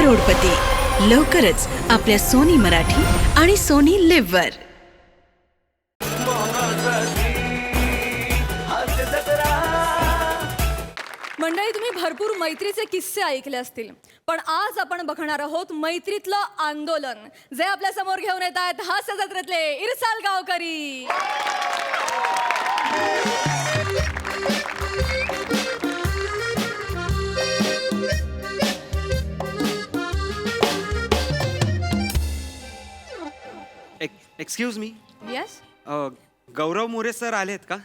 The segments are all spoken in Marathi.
करोडपती लवकरच आपल्या सोनी मराठी आणि सोनी लिव्ह वर. मंडळी, तुम्ही भरपूर मैत्रीचे किस्से ऐकले असतील, पण आज आपण बघणार आहोत मैत्रीतलं आंदोलन, जे आपल्या समोर घेऊन येत आहेत हास्य जत्रेतले इरसाल गावकरी. एक्सक्यूज मी, येस, गौरव मोरे सर आलेत का?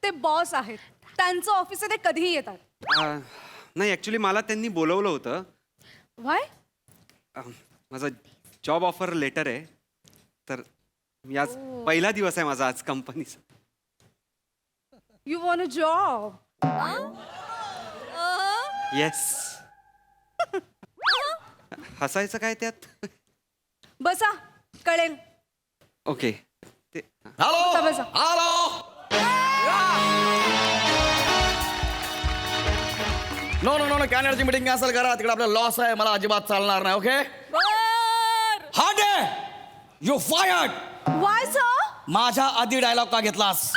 ते बॉस आहेत, त्यांचं ऑफिस आहे, ते कधीही येतात. नाही, ॲक्च्युली मला त्यांनी बोलवलं होतं. व्हाय? माझा जॉब ऑफर लेटर आहे, तर मी आज पहिला दिवस आहे माझा आज कंपनीचा. You want a job? Yes. हसायचं काय त्यात? बसा, कळेल. ओके. ते बसा, बसा. नो नो नो नो कॅनडची मीटिंग कॅन्सल करा. तिकडे आपला लॉस आहे, मला अजिबात चालणार नाही. ओके, बर. Hard you fired. Why sir? माझ्या आधी डायलॉग का घेतलास?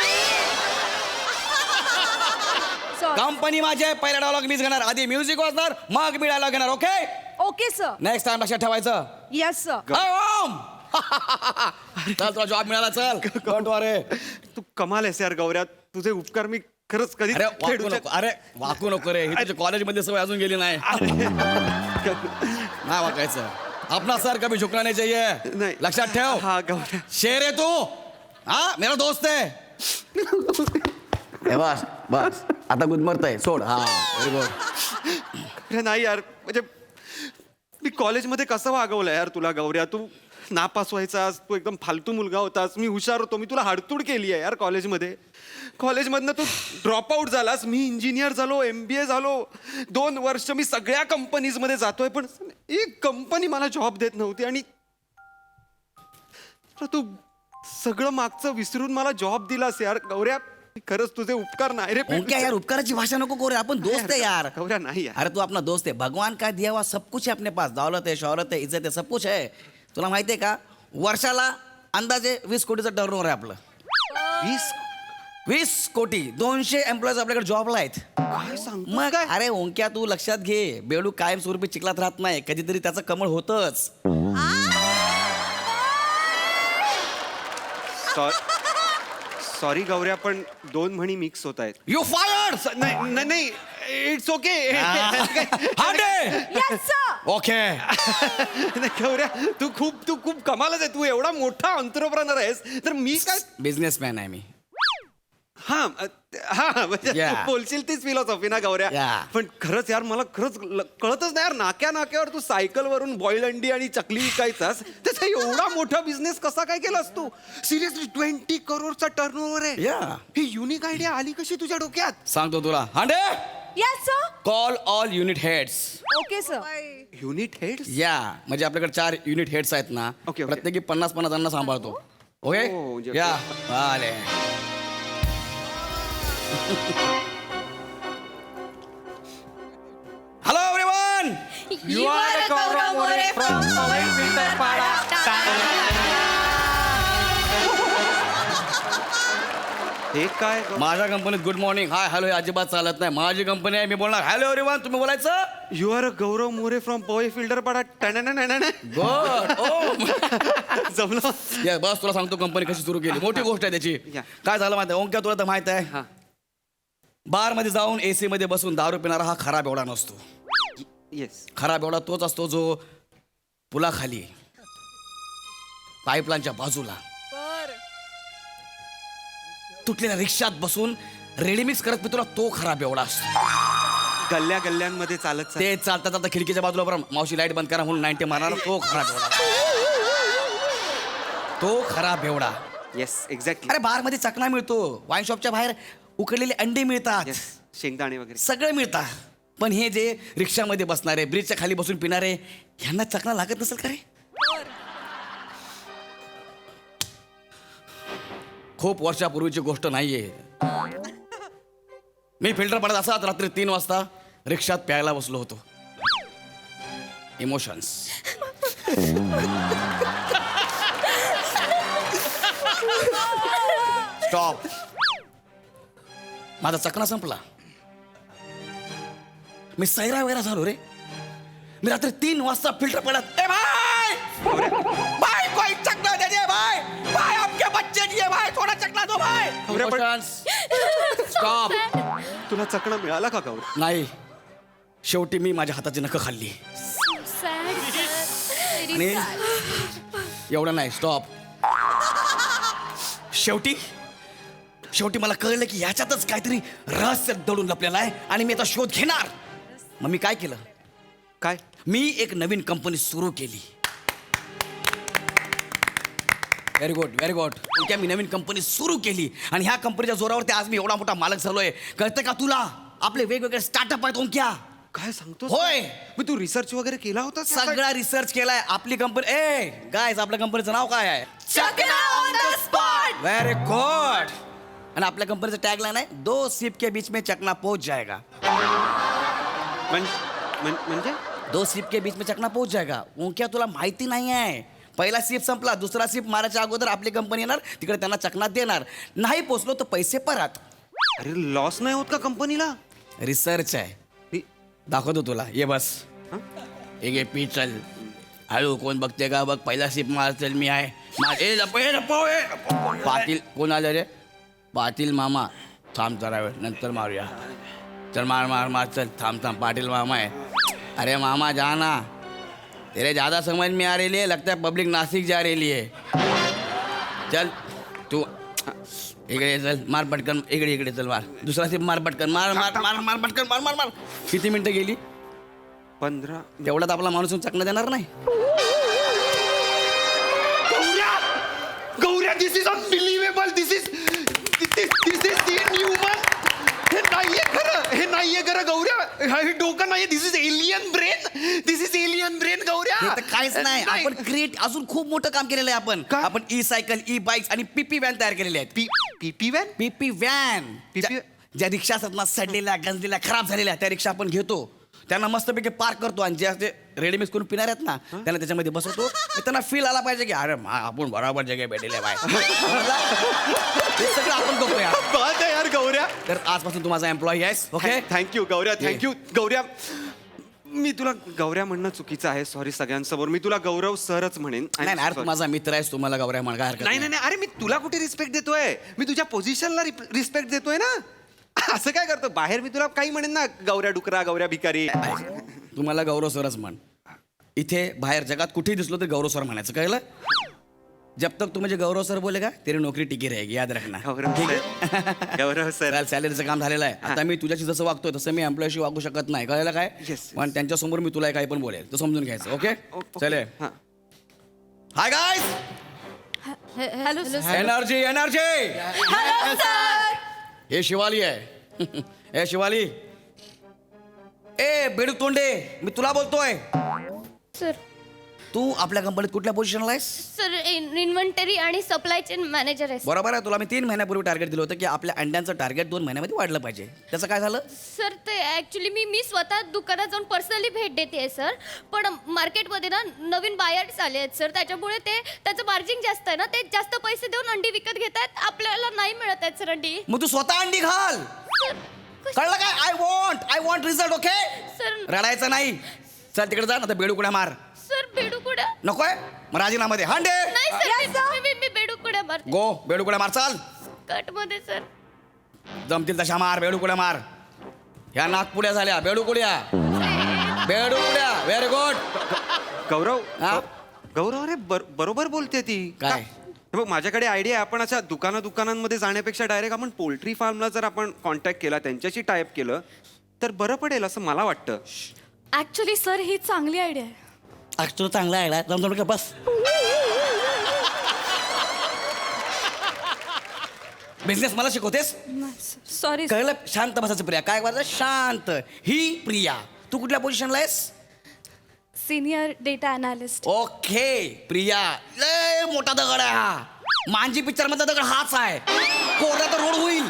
कंपनी माझी आहे, पहिला डायलॉग मीच घेणार. आधी म्युझिक वाजणार, मग मी डायलॉग घेणार. Okay okay sir. Next time लक्षात ठेवायचं. Yes sir. ओम चल, तुला जॉब मिळाला. चल, डोंट वरी. तू कमाल आहेस यार गौऱ्या, तुझे उपकार मी खरंच कधी अरे वाकू नको, अरे वाकू नको रे. ही तुझ्या कॉलेजमध्ये सवय अजून गेली नाही. नाही वाकायचं. अपना सर कभी झुकना नहीं चाहिए. नाही. लक्षात ठेव. हा गौऱ्या, शेर है तू. हाँ, मेरा दोस्त है. बस बस, आता गुदमरतय. सोड. हा, व्हेरी गुड. अरे नाही यार, म्हणजे मी कॉलेजमध्ये कसं वागवलं यार तुला गौऱ्या. तू नापास व्हायचास, तू एकदम फालतू मुलगा होतास, मी हुशार होतो, मी तुला हाडतूड केली आहे यार कॉलेजमध्ये. कॉलेजमधनं तू ड्रॉपआउट झालास, मी इंजिनियर झालो, MBA झालो, 2 वर्ष मी सगळ्या कंपनीजमध्ये जातोय, पण एक कंपनी मला जॉब देत नव्हती. आणि तू सगळं मागचं विसरून मला जॉब दिलास यार गौऱ्या. खरंच तुझे उपकार नाही रे. क्या यार, उपकाराची भाषा नको करू. आपण दोस्त है यार. गौऱ्या नाही यार. अरे तू अपना दोस्त है. भगवान का दिया हुआ सब कुछ है अपने पास. दौलत है, शौहरत है, इज्जत है, सब कुछ है. तुला माहिती आहे का, वर्षाला अंदाजे 20 कोटीचं टर्नओव्हर आहे आपलं. 20 कोटी. 200 एम्प्लॉईज आपल्याकडे जॉबला आहेत. काय सांगतो मग काय? अरे ओंक्या, तू लक्षात घे, बेडू कायमस्वरूपी चिखलात राहत नाही. कधीतरी त्याचं कमळ होतच. सॉरी गौऱ्या, पण 2 म्हणी मिक्स होत आहेत. You fired. नाही नाही, it's okay. Yes sir. Okay. गौऱ्या, तू खूप कमालच आहे. तू एवढा मोठा एंटरप्रेनर आहेस, तर मी काय. बिझनेसमॅन आहे मी. हा म्हणजे Yeah. तू बोलशील तीच फिलॉसॉफी ना गौऱ्या. Yeah. पण खरंच यार, मला खरंच कळतच नाही यार, नाक्यावर तू सायकलवरून बॉईल अंडी आणि चकली विकायचास, त्याचा एवढा मोठा बिझनेस कसा काय केलास तू? सिरियसली 20 करोडचा टर्नओव्हर आहे. Yeah. ही युनिक आयडिया आली कशी तुझ्या डोक्यात? सांगतो तुला. Hande, yes sir. Call all unit heads. Okay sir. Unit heads? या म्हणजे आपल्याकडे 4 युनिट हेड्स आहेत ना. Okay, okay. प्रत्येकी 50-50 जणांना सांभाळतो. ओके, Oh, म्हणजे- या आले. Hello everyone. You are a Gaurav More from हे काय? माझ्या कंपनीत गुड मॉर्निंग, हाय, हॅलो हे अजिबात चालत नाही. माझी कंपनी आहे, मी बोलणार हॅलो एव्हरीवन, तुम्ही बोलायचं. You are a Gaurav More from पॉय फिल्डर पाडा. गुड. ओ जमलं. या बस, तुला सांगतो कंपनी कशी सुरू केली. मोठी गोष्ट आहे त्याची. या. काय झालं माहिती आहे ओंक्या, तुला तर माहित आहे, हा. बार मध्ये जाऊन AC मध्ये बसून दारू पिणारा हा खरा बेवडा नसतो. येस. खरा बेवडा तोच असतो जो पुलाखाली, पाईपलाईनच्या बाजूला, तुटलेल्या रिक्षात बसून रेडीमिक्स करत पितो, तो खरा बेवडा असतो. गल्ल्यांमध्ये चालत ते चालता चालता खिडकीच्या बाजूला बरं मावशी लाईट बंद करा म्हणून 90 मारणारा तो खरा बेवडा. तो खरा बेवडा. Yes, exactly. अरे बार मध्ये चकना मिळतो, वाईन शॉपच्या बाहेर उकडलेले अंडे मिळतात, येस, शेंगदाणे वगैरे सगळे मिळतात. पण हे जे रिक्षामध्ये बसणारे, ब्रिजच्या खाली बसून पिणारे, ह्यांना चकना लागत नसेल का रे? खूप वर्षापूर्वीची गोष्ट नाहीये. मी फिल्टर पडत असाच रात्री 3 वाजता रिक्षात प्यायला बसलो होतो. इमोशन्स. स्टॉप. माझा चकना संपला. मी सैरा वगैरे झालो रे. मी रात्री 3 वाजता फिल्टर पडत ए भाई भाई कोई चकना दे दे भाई भाई आपके बच्चे दिए भाई थोड़ा चकना दो भाई. स्टॉप. तुला चकणा मिळाला का गौऱ्या? नाही, शेवटी मी माझ्या हाताची नखं खाल्ली. आणि एवढं नाही. स्टॉप. शेवटी मला कळलं की याच्यातच काहीतरी रहस्य दडून लपलेलं आहे आणि मी आता शोध घेणार. मग मी काय केलं? काय? मी एक नवीन कंपनी सुरू केली. Very good very good. त्या मी नवीन कंपनी सुरू केली आणि ह्या कंपनीच्या जोरावरती आज मी एवढा मोठा मालक झालोय. कळतं का तुला? आपले वेगवेगळे स्टार्टअप आहेत ओंक्या. काय सांगतो? होय. मग तू रिसर्च वगैरे केला होता? सगळा रिसर्च केलाय. आपली कंपनी गायज आपल्या कंपनीचं नाव काय आहे? चकना on the spot. Very good. आणि आपल्या कंपनीचं टॅगलाईन आहे 2 सिप के बीच में चकना पहुंच जाएगा. म्हणजे 2 सिप के बीच में चकना पहुंच जाएगा. ओंक्या तुला माहिती नाही आहे. पहिला सिप संपला, दुसरा सिप मारायच्या अगोदर आपली कंपनी येणार, तिकडे त्यांना चकना देणार. नाही पोचलो तर पैसे परत. अरे लॉस नाही होत का कंपनीला? रिसर्च आहे. दाखवतो तुला. ये बस. एक पी चल. हळू कोण बघते का बघ. पहिला सिप मार. चल मी आहे. पाटील कोण आलं रे? पाटील मामा. थांब जरा वेळ नंतर मारूया. चल मार मार मार. चल थांब. पाटिल मामा है. अरे मामा जाना. तेरे ज़्यादा समझ में आ रही है. लगता है पब्लिक नासिक जा रही है. चल तू इकडे चल. मार पटकन. इकडे चल मार. दुसरा सिप मार पटकन. मार मार मार मार पटकन. मार मार मार. किती मिनिटं गेली? 15. तेवढ्यात आपला माणूस चकणं देणार नाही. गौऱ्या this is unbelievable. This is inhuman. हे नाहीये खरं गौऱ्या. हे डोकं नाहीये. दिस इज एलियन ब्रेन गौऱ्या. हे तर काहीच नाही. आपण क्रिएट अजून खूप मोठं काम केलेलं आहे. आपण काय? आपण ई सायकल, ई बाईक्स आणि पीपी व्हॅन तयार केलेले आहेत. पीपी व्हॅन. पीपी व्हॅन. ज्या रिक्षा असतात ना सडलेल्या गंजलेल्या खराब झालेल्या त्या रिक्षा आपण घेतो. त्यांना मस्तपैकी पार्क करतो आणि जे असे रेडी मिक्स करून पिणार आहेत ना त्यांना त्याच्यामध्ये बसवतो. त्यांना फील आला पाहिजे की अरे आपण बरोबर जगे भेटले बाय. हे सगळं आपण करतो यार. बात आहे यार गौऱ्या. तर आजपासून तू माझा एम्प्लॉई आहेस. ओके. थँक्यू गौऱ्या. थँक्यू गौऱ्या. मी तुला गौऱ्या म्हणणं चुकीचं आहे. सॉरी सगळ्यांसमोर. मी तुला गौरव सरच म्हणेन. नाही यार तू माझा मित्र आहेस. तुम्हाला गौऱ्या म्हण काय हरकत नाही. अरे मी तुला कुठे रिस्पेक्ट देतोय? मी तुझ्या पोझिशनला रिस्पेक्ट देतोय ना. असं काय करतो? बाहेर मी तुला काही म्हणेन ना गौऱ्या डुकरा, गौऱ्या भिकारी. तुम्हाला गौरव सरच म्हण. इथे बाहेर जगात कुठेही दिसलो तर गौरव सर म्हणायचं. कळलं? जब तक तू मुझे गौरव सर बोलेगा तेरी नोकरी टिकी रहेगी. याद रखना. गौरव सर. सॅलरीचं काम झालेलं आहे. आता मी तुझ्याशी जसं वागतोय तसं मी एम्प्लॉयशी वागू शकत नाही. कळलं काय? पण त्यांच्यासमोर मी तुला काही पण बोलेल तर समजून घ्यायचं. ओके चले. Hi guys. Hello energy. Hello sir. हे शिवाली आहे. हे शिवाली. बेडूक तोंडे मी तुला बोलतोय. सर तू आपल्या कंपनीत कुठल्या पोझिशनला आहेस? सर इन्व्हेंटरी आणि सप्लाय चेन मॅनेजर आहे. बरोबर आहे. तुला मी 3 महिन्यापूर्वी टार्गेट दिलं होतं की आपल्या अंड्यांचं टार्गेट 2 महिन्यामध्ये वाढलं पाहिजे. त्याचं काय झालं? सर ते ॲक्च्युली मी स्वतः दुकानात जाऊन पर्सनली भेट देते सर. पण मार्केटमध्ये ना नवीन बायर्स आले आहेत सर. त्याच्यामुळे त्याचं मार्जिन जास्त आहे ना. ते जास्त पैसे देऊन अंडी विकत घेत आहेत. आपल्याला नाही मिळत आहेत सर अंडी. मग तू स्वतः अंडी घाल. कळलं काय? I want result. Okay sir रडायचं नाही. चल तिकडे जा ना. तर बेडूकुड्या मार. सर बेडूकुड्या नकोय मग राजीनामा दे. हांडे नाही सर. मी बेडूकुड्या मारते. गो. बेडूकुड्या मार. चाल. कट मध्ये सर. जमतील तशा मार. बेडूकुड्या मार. ह्या नागपुड्या झाल्या. बेडूकुड्या. Very good. गौरव. हा? गौरव अरे बरोबर बोलते ती. काय? हे बघ माझ्याकडे आयडिया आहे. आपण अशा दुकानांमध्ये जाण्यापेक्षा डायरेक्ट आपण पोल्ट्री फार्मला जर आपण कॉन्टॅक्ट केला, त्यांच्याशी टाईप केलं तर बरं पडेल असं मला वाटतं. ऍक्च्युली सर ही चांगली आयडिया आहे. तुला चांगला आहे. जमतो का? बस. बिझनेस मला शिकवतेस? सॉरी. कळलं? शांत बसायचं प्रिया. काय करायचं? शांत. ही प्रिया. तू कुठल्या पोझिशनला आहेस? Senior data analyst. Okay Priya. लय मोठा दगड आहे हा. मांजी पिक्चर मधला दगड हाच आहे. कोरडा तर रोड होईल.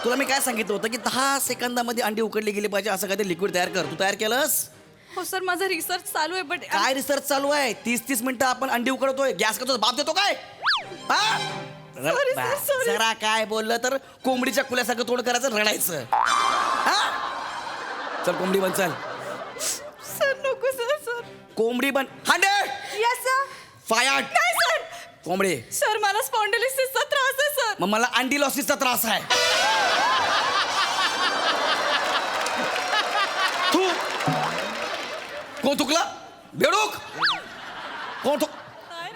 तुला मी काय सांगितलं होतं की 10 सेकंदामध्ये अंडी उकडली गेली पाहिजे असं काहीतरी लिक्विड तयार कर. तू तयार केलंस? हो सर माझा रिसर्च चालू आहे बट काय रिसर्च चालू आहे? 30-30 मिनिटं आपण अंडी उकडतोय, गॅस करतो, बाप देतो काय? हा? Sorry, sir, sorry. जरा काय बोललं तर कोंबडीच्या कुल्यासारखं तोंड करायचं, रडायचं. हा? चल कोंबडी बन, चल. सर नको सर कोंबडी बन. 100 यस सर फायर. नाही सर कोंबडी. सर मला स्पॉन्डिलिसिसचा त्रास आहे सर. मग मला अंडी लॉसिसचा त्रास आहे. तू कोण थुकला? बेडूक कोण थुक?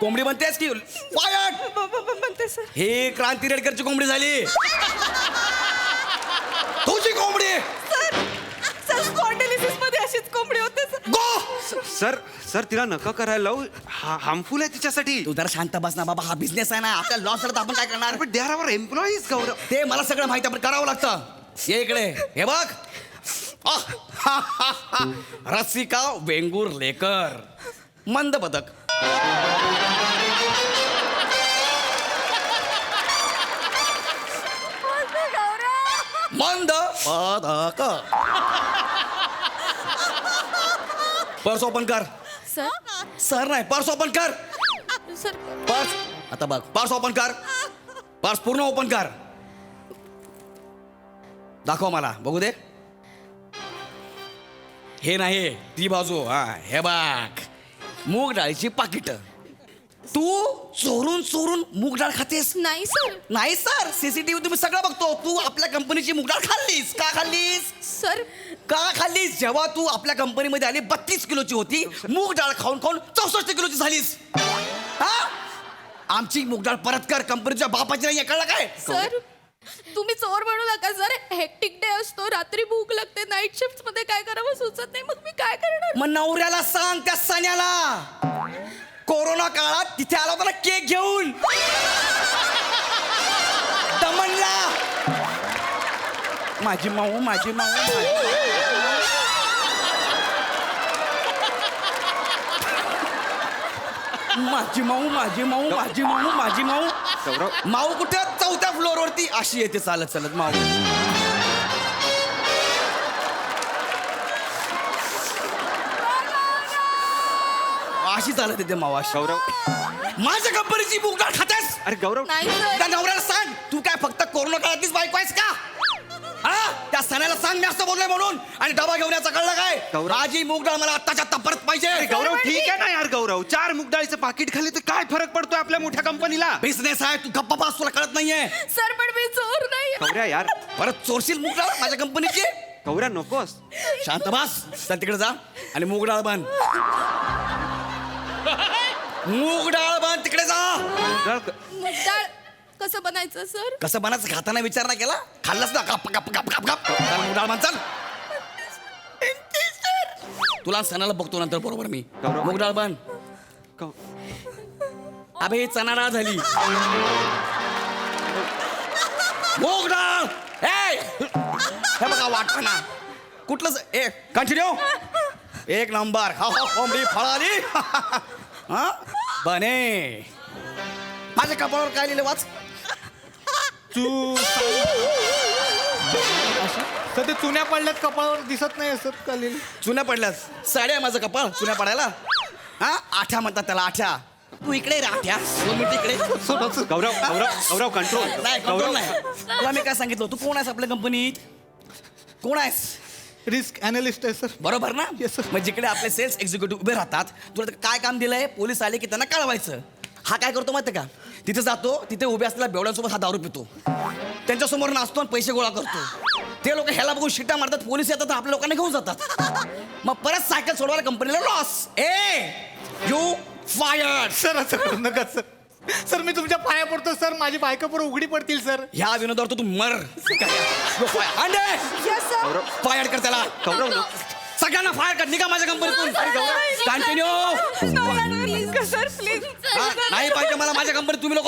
कोंबडी बनतेस की फायर? म्हणते सर. हे क्रांती रेडकरची कोंबडी झाली. तुझी कोंबडी. सर स्पॉन्डिलिसिस मध्ये अशीच कोंबडी होते सर. गो. सर तिला नका करायला लावू. हार्मफुल आहे तिच्यासाठी. तू जरा शांत बस ना बाबा, हा बिझनेस आहे ना, आपला लॉस झाला तर आपण काय करणार? पण दे आर आवर एम्प्लॉईज गौरव. ते मला सगळं माहिती आहे, पण करावं लागतं. ये इकडे, हे बघ. रसिका वेंगुर लेकर, मंद पदक. मंद पदक. पर्स ओपन कर. सर सर नाही, पर्स ओपन कर. सर पर्स आता बघ, पर्स ओपन कर. पर्स पूर्ण ओपन कर. दाखव मला, बघू दे. हे नाही, ती बाजू. हा, हे बघ, मूग डाळीची पाकिट. तू चोरून चोरून मूग डाळ खातेस? नाही सर. नाही सर, सीसीटीव्ही तुम्ही सगळं बघतो. तू आपल्या कंपनीची मूग डाळ खाल्लीस. का खाल्लीस? सर का खाल्लीस? जेव्हा तू आपल्या कंपनीमध्ये आली 32 किलोची होती, मूग डाळ खाऊन खाऊन 64 किलोची झालीस. हा, आमची मूग डाळ परत कर. कंपनीच्या बापाची नाही, कळलं काय? सर तुम्ही चोर म्हणू नका सर. हेक्टिक डे असतो, रात्री भूक लागते, नाईट शिफ्ट मध्ये काय करावं सुचत नाही. मग मी काय करणार? मग नवऱ्याला सांग, त्या सण्याला. कोरोना काळात तिथे आला होता ना केक घेऊन, दमनला. माझी माऊ, माझी माऊ, माझी माऊ, माझी माऊ, माझी माऊ, माझी माऊ. गौरव. माऊ कुठे? 4थ्या फ्लोअरवरती अशी येते चालत चालत माऊ. अशी चालत येते माऊ अशी. गौरव. माझ्या कंपनीची मूग डाळ खातेस? अरे गौरव. नाही सर. त्या नवऱ्याला सांग, तू काय फक्त कोरोना काळातलीच बायको आहेस का? हा, त्या सणाला सांग मी असं बोललोय म्हणून. आणि डबा घेऊन याचा कळलं काय? गौरव. माझी मूग डाळ मला आत्ताच्या आत्ता परत पाहिजे. गौरव ठीक आहे ना यार गौरव. 4 मूग डाळीचं पाकिट खाली तर काय फरक पडतोय आपल्या मोठ्या कंपनीला? बिझनेस आहे, तू गप्पा पास, तुला कळत नाहीये. सर पण मी चोर नाही. गौऱ्या यार. परत चोरशील मूग डाळ माझ्या कंपनीची? गौऱ्या नकोस. शांत बस. चल तिकडे जा आणि मूग डाळ बांध. मूग डाळ बांध, तिकडे जा. डाळ डाळ कसं बनायचं सर? कसं बनायचं खाताना विचार नाही केला? खाल्लंस ना, गप गप गप गप गप. चल मूग डाळ बांध, चल. तुला सणाला बघतो नंतर बरोबर मी. गौरव. मूग डाळ बांध. गौ- अबे ही चणा डाळ झाली. मूग डाळ. हे बघा वाटणा कुठलंच. कंटिन्यू. एक नंबर. हा हा, कोंबडी फळाली. हा बने. माझ्या कपाळावर काय लिहिलं वाच? तर ते चुन्या पडल्यात कपाळावर, दिसत नाही असं कालेली. चुन्या पडल्यास साड्या माझं कपाळ चुन्या पडायला. हा, आठ्या म्हणतात त्याला, आठ्या. तू इकडे रे आठ्या. 2 मिनिट इकडे. गौरव गौरव गौरव कंट्रोल. नाही कंट्रोल नाही. तुला मी काय सांगितलं? तू कोण आहेस आपल्या कंपनीत? कोण आहेस? रिस्क अनालिस्ट आहे सर. बरोबर ना? Yes, sir. मग जिकडे आपले सेल्स एक्झिक्युटिव्ह उभे राहतात, तुला काय काम दिलंय? पोलीस आले की त्यांना कळवायचं. हा काय करतो माहिती का? तिथे जातो, तिथे उभे असलेल्या बेवड्यांसोबत हा दारू पितो, त्यांच्यासमोर नाचतो आणि पैसे गोळा करतो. ते लोक ह्याला बघून शिट्ट्या मारतात, पोलीस येतात, आपल्या लोकांना घेऊन जातात. मग परत सायकल सोडवायला कंपनीला लॉस. You fired. सर असं करू नका सर. सर मी तुमच्या पाया पडतो सर. माझी बायका पुढे उघडी पडतील सर. ह्या विनोदावर तू मर. फायर्ड कर त्याला. गौरव नको. सगळ्यांना फायर कर. निघा माझ्या कंपनीतून. कंटिन्यू. Sir please. नाही पाहिजे मला माझ्या कंपनीत तुम्ही लोक.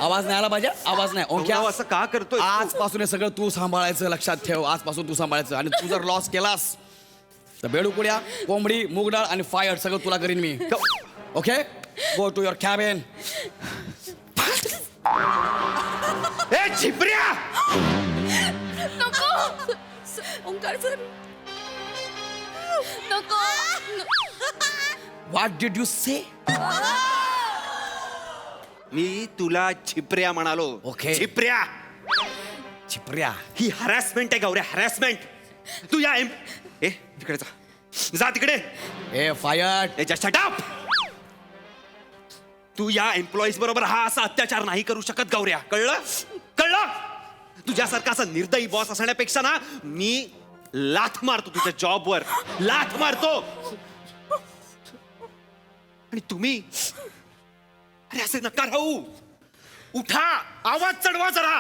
आवाज नाही आला पाहिजे. आवाज नाही. ओके. गौरव असं का करतोय? आजपासून हे सगळं तू सांभाळायचं. लक्षात ठेव, आजपासून तू सांभाळायचं. आणि तू जर लॉस केलास तर बेडूकुड्या, कोंबडी, मूग डाळ आणि फायर सगळं तुला करीन मी. Okay, go to your cabin. ए छिपऱ्या. नको. ओंकार सर नको. What did you say? मी तुला छिपऱ्या म्हणालो. Okay. छिपऱ्या. चिपऱ्या. ही हॅरॅसमेंट आहे गौऱ्या, हॅरॅसमेंट. तू या ए तिकडे जा तिकडे. ए फायर. ए जस्ट शट अप. तू या एम्प्लॉईज बरोबर हा असा अत्याचार नाही करू शकत गौऱ्या, कळलं कळलं? तुझ्यासारखा असा निर्दयी बॉस असण्यापेक्षा ना मी लाथ मारतो तुझ्या जॉबवर, लाथ मारतो. आणि तुम्ही अरे असे नका राहू. उठा, आवाज चढवा जरा.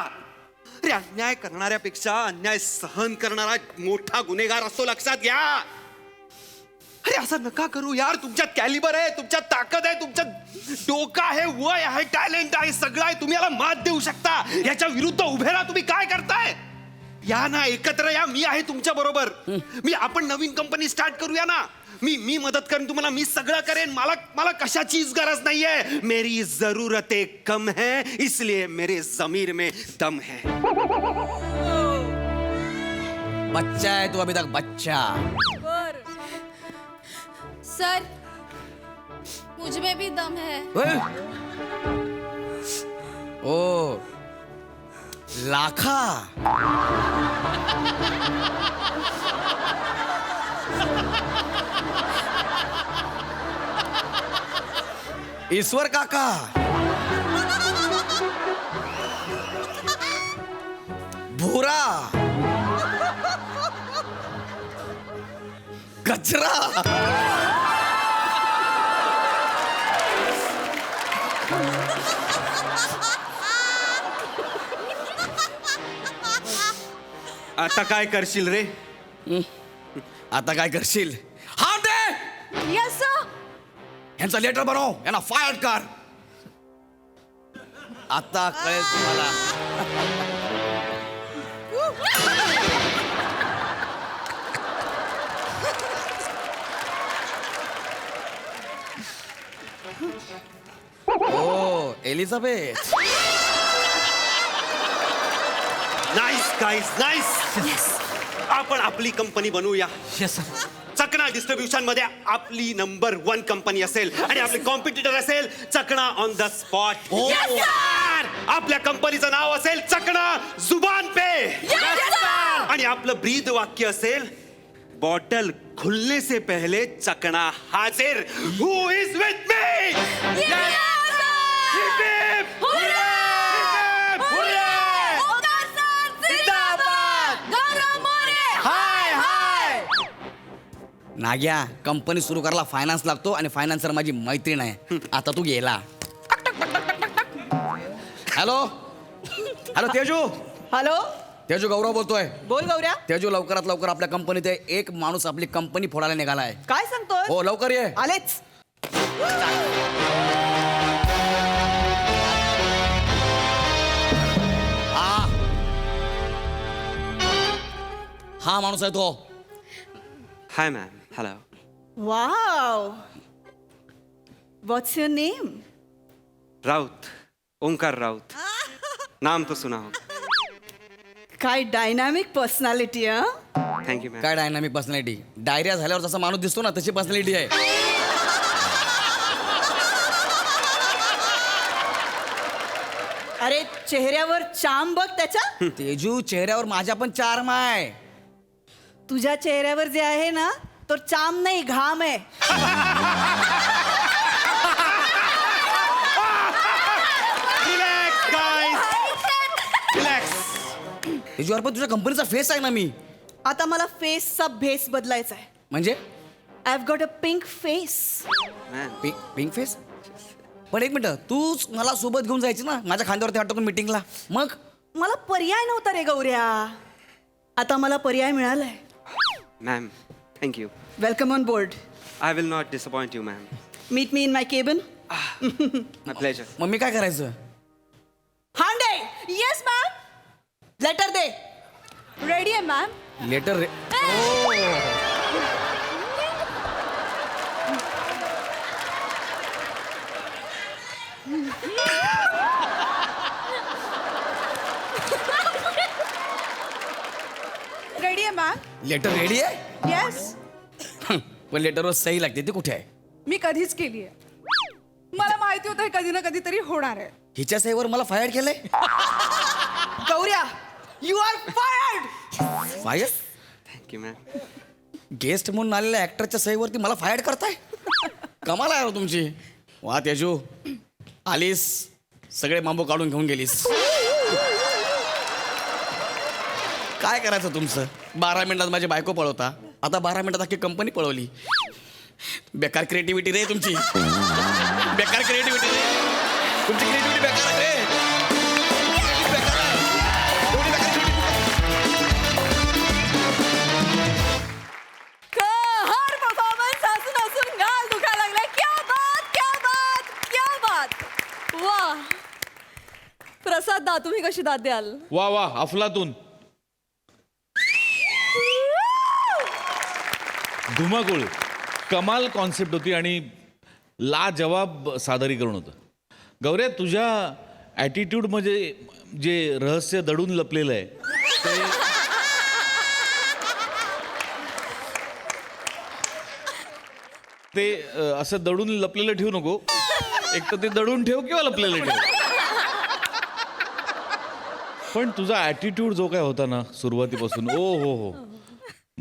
अरे अन्याय करणाऱ्यापेक्षा अन्याय सहन करणारा मोठा गुन्हेगार असतो, लक्षात घ्या. अरे असं नका करू यार. तुमच्यात कॅलिबर आहे, तुमच्यात ताकद आहे, तुमच्यात डोकं आहे, वय आहे, टॅलेंट आहे, सगळं आहे. तुम्ही याला मात देऊ शकता. याच्या विरुद्ध उभे राहा. तुम्ही काय करताय? या ना, एकत्र या. मी आहे तुमच्या बरोबर. आपण नवीन कंपनी स्टार्ट करूया ना. मी मदत करेन तुम्हाला. मी सगळं करेन. मला कशाचीच गरज नाहीये. मेरी जरूरतें कम है, इसलिए मेरे जमीर में दम है. बच्चा है तू अभी तक, बच्चा. सर मुझ में भी दम है. ओ लाखा. ईश्वर काका. भूरा. कचरा. आता काय करशील रे? आता काय करशील? हा दे. Yes sir. यांचा लेटर बनव, यांना फायर कर. आता कळेल तुम्हाला. ओ एलिझाबेथ. Nice guys, nice. आपण आपली कंपनी बनवूया. चकना डिस्ट्रीब्युशन मध्ये आपली नंबर 1 कंपनी असेल आणि आपले कॉम्पिटिटर असेल चकना ऑन द स्पॉट. आपल्या कंपनीचं नाव असेल चकना जुबान पे. आणि आपलं ब्रीद वाक्य असेल बॉटल खुलने से पहले चकना हाजिर. Who is with me? नाग्या, कंपनी सुरू करायला फायनान्स लागतो आणि फायनान्सर माझी मैत्रीण आहे. आता तू गेला. Hello hello Teju. Hello Teju, Gaurav बोलतोय. बोल गौऱ्या. तेजू, लवकरात लवकर आपल्या कंपनीत एक माणूस आपली कंपनी फोडायला निघालाय. काय सांगतोय? हो लवकर ये. आलेच. हा माणूस आहे तो. Hi ma'am. Hello. Wow. What's your name? Raut, Omkar Raut. नाम तो सुना हो. काय डायनामिक पर्सनॅलिटी. Thank you ma'am. काय डायनामिक पर्सनॅलिटी? डायरिया झाल्यावर जसा माणूस दिसतो ना तशी पर्सनॅलिटी आहे. अरे चेहऱ्यावर चाम बघ त्याच्या. तेजू, चेहऱ्यावर माझ्या पण चार्म आहे. तुझ्या चेहऱ्यावर जे आहे ना तो चाम नाही, घाम आहे. Relax guys, relax. तेजू, अरे पण तुझ्या कंपनीचा फेस आहे ना मी. आता मला फेसचा भेस बदलायचा आहे. म्हणजे I have got a pink face. Ma'am pink face? पण एक मिनिट, तूच मला सोबत घेऊन जायची ना माझ्या खांद्यावरती हात टाकून मीटिंगला. मग मला पर्याय नव्हता रे गौऱ्या. आता मला पर्याय मिळालाय. Ma'am thank you. Welcome on board. I will not disappoint you ma'am. Meet me in my cabin. My pleasure. मग मी काय करायचं? हांडे. Yes ma'am. लेटर दे. रेडी आहे मॅम. लेटर रे. रेडी आहे मॅम. लेटर रेडी आहे. येस. पण लेटरवर सही लागते ती कुठे आहे? मी कधीच केली आहे. मला माहिती होतं हे कधी ना कधीतरी होणार आहे. हिच्या सहीवर मला फायर केलंय. गौऱ्या you are fired. Fire? Thank you ma'am. Guest म्हणून आलेल्या ऍक्टरच्या सहीवरती मला फायर करताय? कमाल आहे हो तुमची. वा तेजू, आलीस सगळे मांबू काढून घेऊन गेलीस. काय करायचं तुमचं? 12 मिनिटात माझी बायको पळवता, आता 12 मिनिटात अख्खी कंपनी पळवली. बेकार क्रिएटिव्हिटी रे तुमची. बेकार क्रिएटिव्हिटी रे तुमची. क्रिएटिव्हिटी बेकार आहे रे. बेकार आहे. एवढी बेकार हर परफॉर्मन्स हसून हसून गाल दुखायला लागलाय. क्या बात, क्या बात, क्या बात. वा प्रसाद दा, तुम्ही कशी दाद द्याल? वा वा, अफलातून. धुमाकूळ, कमाल कॉन्सेप्ट होती आणि लाजवाब सादरीकरण होतं. गौऱ्या, तुझ्या ॲटिट्यूडमध्ये जे रहस्य दडून लपलेलं आहे ते असं दडून लपलेलं ठेवू नको. एक तर ते दडून ठेव किंवा लपलेलं ठेव. पण तुझा ॲटिट्यूड जो काय होता ना सुरुवातीपासून, ओ हो हो,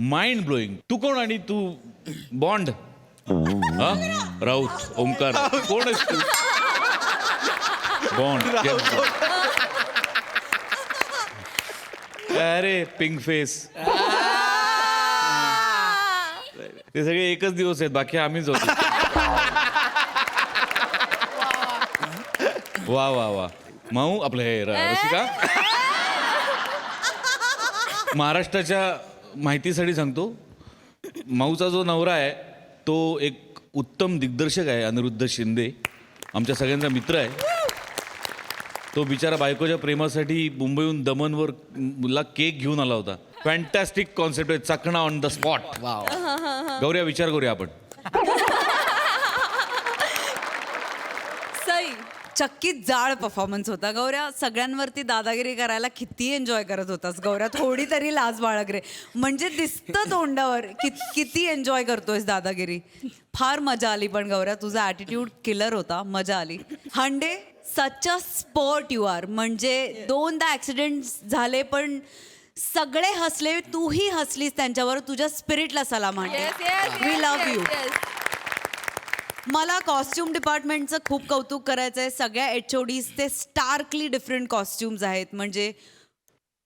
माइंड ब्लोईंग. तू कोण आणि तू बॉन्ड? हा, राऊत, ओमकार, कोण आहेस तू? बॉन्ड. अरे पिंक फेस, ते सगळे एकच दिवस आहेत, बाकी आम्हीच होतो. वा वा वा. माऊ आपलं हे रसिका, महाराष्ट्राच्या माहितीसाठी सांगतो, माऊचा जो नवरा आहे तो एक उत्तम दिग्दर्शक आहे, अनिरुद्ध शिंदे, आमच्या सगळ्यांचा मित्र आहे. तो बिचारा बायकोच्या प्रेमासाठी मुंबईहून दमनवर ला केक घेऊन आला होता. फॅन्टॅस्टिक कॉन्सेप्ट आहे, चकणा ऑन द स्पॉट. गौऱ्या, विचार करूया आपण. सई, चक्कीत जाळ परफॉर्मन्स होता. गौऱ्या, सगळ्यांवरती दादागिरी करायला किती एन्जॉय करत होतास गौऱ्या. थोडी तरी लाज बाळग रे. म्हणजे दिसतं तोंडावर किती एन्जॉय करतोयस दादागिरी. फार मजा आली. पण गौऱ्या, तुझा ॲटिट्यूड किलर होता, मजा आली. हांडे, सच अ स्पोर्ट यू आर. म्हणजे 2दा ॲक्सिडेंट झाले पण सगळे हसले, तूही हसलीस त्यांच्यावर. तुझ्या स्पिरिटला सलाम हांडे. We love you. मला कॉस्ट्युम डिपार्टमेंटचं खूप कौतुक करायचं आहे. सगळ्या HODs ते स्टार्कली डिफरंट कॉस्ट्युम्स आहेत. म्हणजे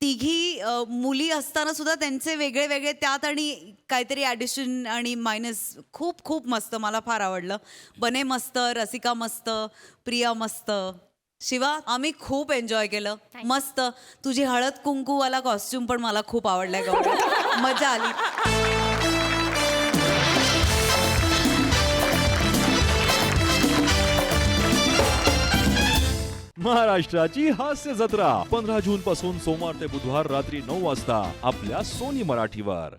तिघी मुली असताना सुद्धा त्यांचे वेगळे वेगळे, त्यात आणि काहीतरी ॲडिशन आणि मायनस. खूप खूप मस्त, मला फार आवडलं. बने मस्त, रसिका मस्त, प्रिया मस्त, शिवा आम्ही खूप एन्जॉय केलं. मस्त. तुझी हळद कुंकूवाला कॉस्ट्युम पण मला खूप आवडलाय गौरी. मजा आली. महाराष्ट्राची हास्य जत्रा 15 जून पासून सोमवार ते बुधवार रात्री 9 वाजता आपल्या सोनी मराठीवर.